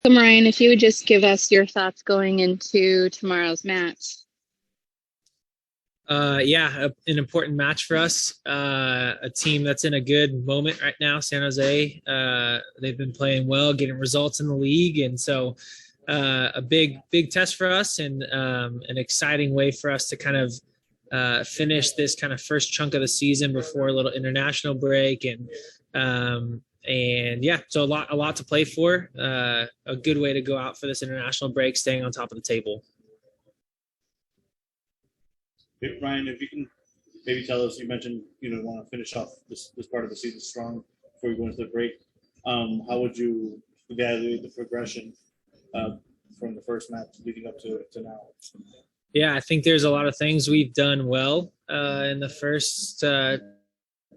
So, Marian, if you would just give us your thoughts going into tomorrow's match. An important match for us. A team that's in a good moment right now, San Jose. They've been playing well, getting results in the league, and so a big test for us, and an exciting way for us to kind of finish this kind of first chunk of the season before a little international break, so a lot to play for. A good way to go out for this international break, staying on top of the table. Hey, Ryan, if you can maybe tell us, you mentioned want to finish off this part of the season strong before you go into the break. How would you evaluate the progression from the first match leading up to now? Yeah, I think there's a lot of things we've done well in the first,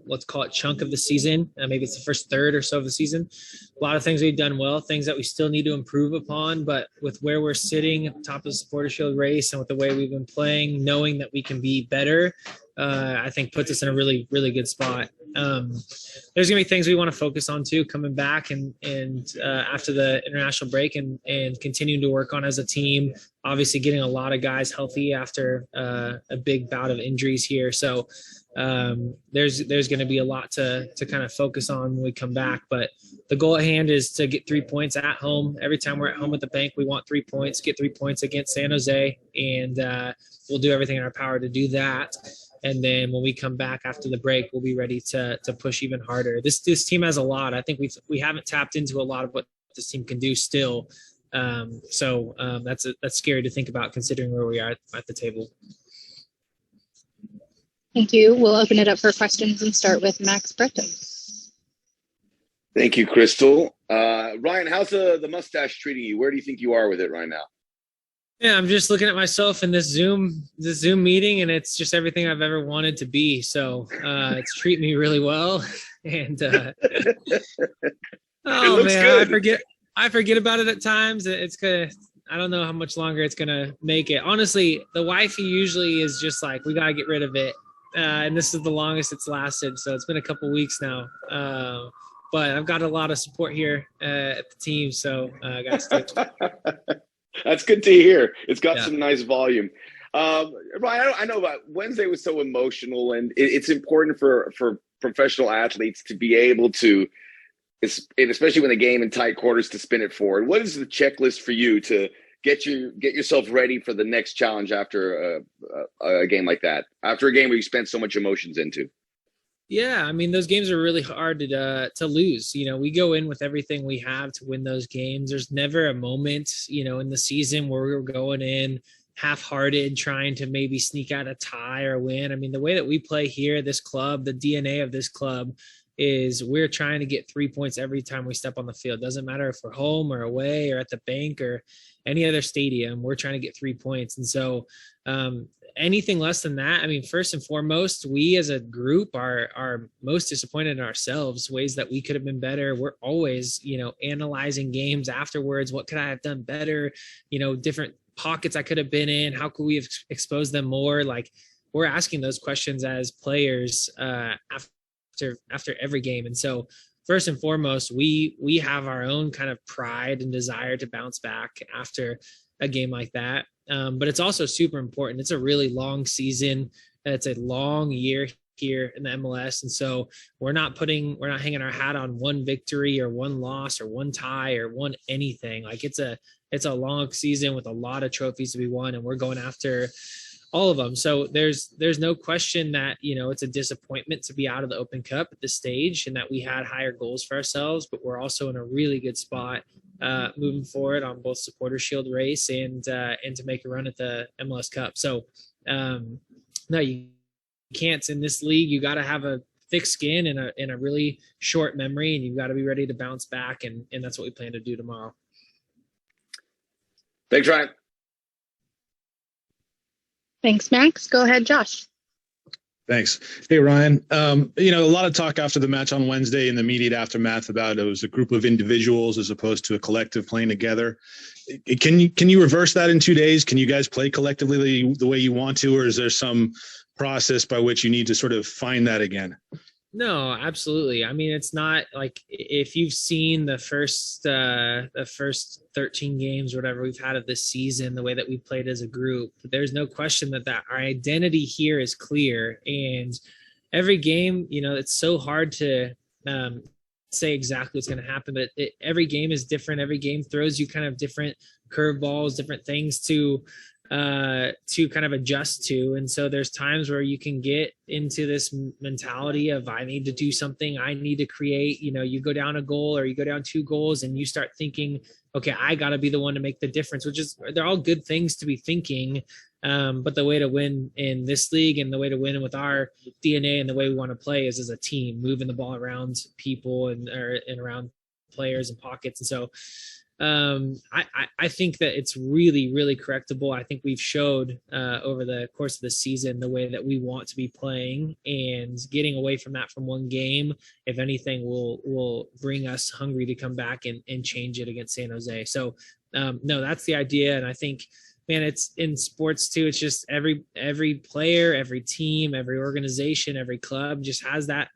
let's call it chunk of the season. Maybe it's the first third or so of the season. A lot of things we've done well, things that we still need to improve upon. But with where we're sitting at the top of the Supporter Shield race and with the way we've been playing, knowing that we can be better, I think puts us in a really, really good spot. There's going to be things we want to focus on too, coming back and after the international break and continuing to work on as a team. Obviously getting a lot of guys healthy after a big bout of injuries here. So there's going to be a lot to kind of focus on when we come back. But the goal at hand is to get 3 points at home. Every time we're at home at the bank, we want 3 points, get 3 points against San Jose. And we'll do everything in our power to do that. And then when we come back after the break, we'll be ready to push even harder. This team has a lot. I think we haven't tapped into a lot of what this team can do still. That's scary to think about considering where we are at the table. Thank you. We'll open it up for questions and start with Max Breton. Thank you, Crystal. Ryan, how's the mustache treating you? Where do you think you are with it right now? Yeah, I'm just looking at myself in this Zoom meeting, and it's just everything I've ever wanted to be. So it's treating me really well. And oh man, good. I forget about it at times. I don't know how much longer it's gonna make it. Honestly, the wifey usually is just like, we gotta get rid of it. And this is the longest it's lasted. So it's been a couple weeks now. But I've got a lot of support here at the team. So I got to stick. That's good to hear. It's got some nice volume. Ryan, I know about Wednesday was so emotional, and it's important for professional athletes to be able to, and especially when the game in tight quarters, to spin it forward. What is the checklist for you to get yourself ready for the next challenge after a game like that, after a game where you spent so much emotions into? Yeah, I mean, those games are really hard to lose. We go in with everything we have to win those games. There's never a moment, in the season where we're going in half-hearted, trying to maybe sneak out a tie or win. I mean, the way that we play here, this club, the DNA of this club is we're trying to get 3 points every time we step on the field. Doesn't matter if we're home or away or at the bank or any other stadium, we're trying to get 3 points. And so anything less than that, I mean, first and foremost, we as a group are most disappointed in ourselves, ways that we could have been better. We're always, analyzing games afterwards. What could I have done better? Different pockets I could have been in. How could we have exposed them more? Like, we're asking those questions as players after every game. And so first and foremost, we have our own kind of pride and desire to bounce back after a game like that. But it's also super important. It's a really long season. It's a long year here in the MLS. And so we're not hanging our hat on one victory or one loss or one tie or one anything. Like, it's a long season with a lot of trophies to be won, and we're going after all of them. So there's no question that, it's a disappointment to be out of the Open Cup at this stage, and that we had higher goals for ourselves, but we're also in a really good spot moving forward on both Supporter Shield race and to make a run at the MLS Cup. So no, you can't in this league. You got to have a thick skin and a really short memory, and you've got to be ready to bounce back. And that's what we plan to do tomorrow. Thanks, Ryan. Thanks, Max. Go ahead, Josh. Thanks. Hey, Ryan. A lot of talk after the match on Wednesday in the immediate aftermath about it was a group of individuals as opposed to a collective playing together. Can you reverse that in 2 days? Can you guys play collectively the way you want to, or is there some process by which you need to sort of find that again? No, absolutely. I mean, it's not like if you've seen the first 13 games, whatever we've had of this season, the way that we played as a group, there's no question that our identity here is clear. And every game, it's so hard to um, say exactly what's going to happen, but every game is different. Every game throws you kind of different curveballs, different things to kind of adjust to. And so there's times where you can get into this mentality of, I need to do something, I need to create, you go down a goal or you go down 2 goals and you start thinking, okay, I got to be the one to make the difference, which is, they're all good things to be thinking. But the way to win in this league and the way to win with our DNA and the way we want to play is as a team, moving the ball around people and around players and pockets. And so I think that it's really, really correctable. I think we've showed over the course of the season the way that we want to be playing, and getting away from that from one game, if anything, will bring us hungry to come back and change it against San Jose. So no, that's the idea. And I think, man, it's in sports too. It's just every player, every team, every organization, every club just has that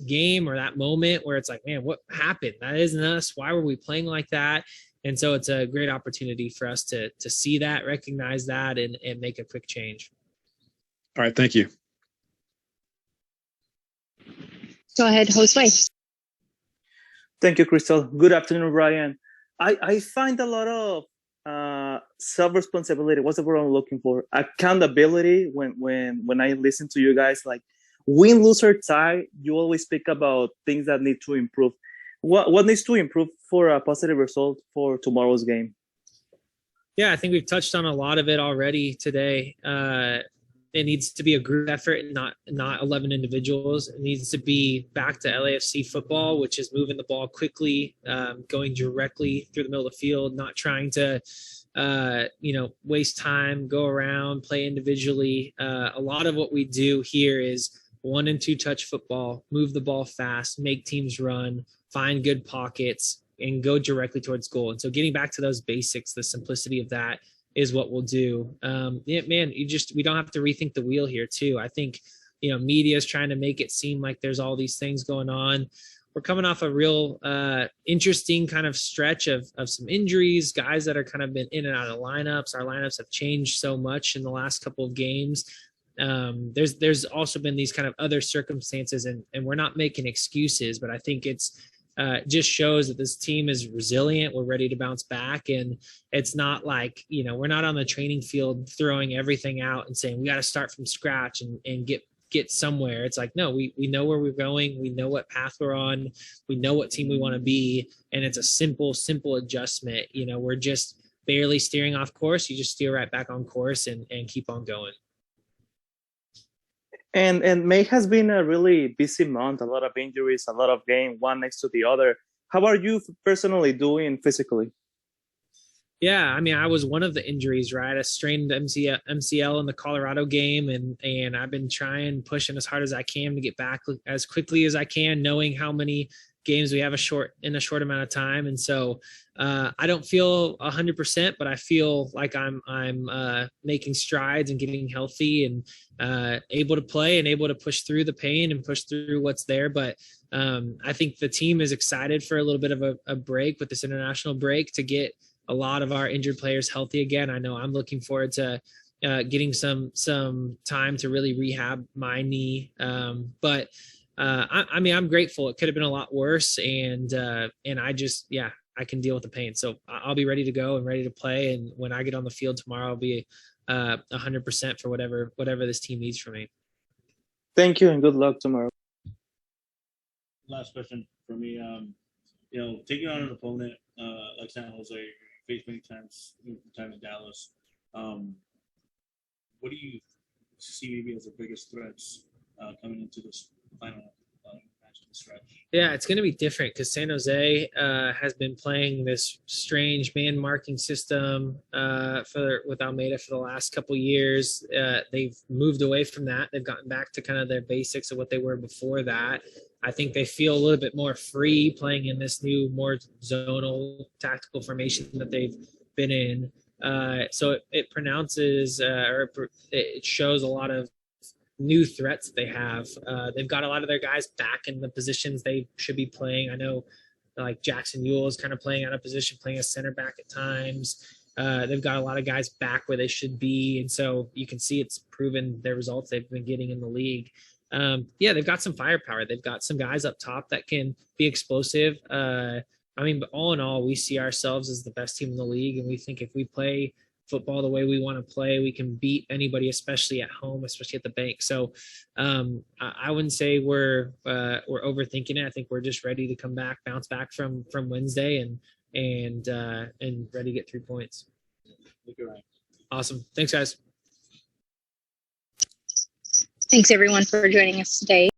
game or that moment where it's like, man, what happened? That isn't us. Why were we playing like that? And so it's a great opportunity for us to see that, recognize that, and make a quick change. All right. Thank you. Go ahead, Josue. Thank you, Crystal. Good afternoon, Ryan. I find a lot of self-responsibility. What's the word I'm looking for? Accountability when I listen to you guys. Like, win, lose, or tie, you always speak about things that need to improve. What needs to improve for a positive result for tomorrow's game? Yeah, I think we've touched on a lot of it already today. It needs to be a group effort, not 11 individuals. It needs to be back to LAFC football, which is moving the ball quickly, going directly through the middle of the field, not trying to waste time, go around, play individually. A lot of what we do here is 1 and 2 touch football, move the ball fast, make teams run, find good pockets, and go directly towards goal. And so getting back to those basics, the simplicity of that is what we'll do. We don't have to rethink the wheel here too. I think, media is trying to make it seem like there's all these things going on. We're coming off a real interesting kind of stretch of some injuries, guys that are kind of been in and out of lineups. Our lineups have changed so much in the last couple of games. There's also been these kind of other circumstances, and we're not making excuses, but I think it's just shows that this team is resilient. We're ready to bounce back, and it's not like, we're not on the training field throwing everything out and saying we got to start from scratch and get somewhere. It's like, no, we know where we're going. We know what path we're on. We know what team we want to be. And it's a simple adjustment. We're just barely steering off course. You just steer right back on course and keep on going. And May has been a really busy month, a lot of injuries, a lot of games, one next to the other. How are you personally doing physically? Yeah, I mean, I was one of the injuries, right? I strained the MCL in the Colorado game, and I've been pushing as hard as I can to get back as quickly as I can, knowing how many games we have in a short amount of time. And so I don't feel 100%, but I feel like I'm making strides and getting healthy and able to play and able to push through the pain and push through what's there. But I think the team is excited for a little bit of a break with this international break to get a lot of our injured players healthy again. I know I'm looking forward to getting some time to really rehab my knee. But I mean, I'm grateful. It could have been a lot worse, and I can deal with the pain. So I'll be ready to go and ready to play. And when I get on the field tomorrow, I'll be 100% for whatever this team needs from me. Thank you, and good luck tomorrow. Last question for me. Taking on an opponent like San Jose, faced many times in Dallas. What do you see maybe as the biggest threats coming into this final match of the stretch? Yeah, it's going to be different because San Jose has been playing this strange man marking system with Almeida for the last couple of years. They've moved away from that. They've gotten back to kind of their basics of what they were before that. I think they feel a little bit more free playing in this new, more zonal tactical formation that they've been in. So it pronounces it shows a lot of new threats they have. They've got a lot of their guys back in the positions they should be playing. I know like Jackson Ewell is kind of playing out of position, playing as center back at times. They've got a lot of guys back where they should be. And so you can see it's proven their results they've been getting in the league. They've got some firepower. They've got some guys up top that can be explosive. But all in all, we see ourselves as the best team in the league. And we think if we play football the way we want to play, we can beat anybody, especially at home, especially at the bank. So I wouldn't say we're overthinking it. I think we're just ready to come back, bounce back from Wednesday and ready to get 3 points. Awesome. Thanks, guys. Thanks everyone for joining us today.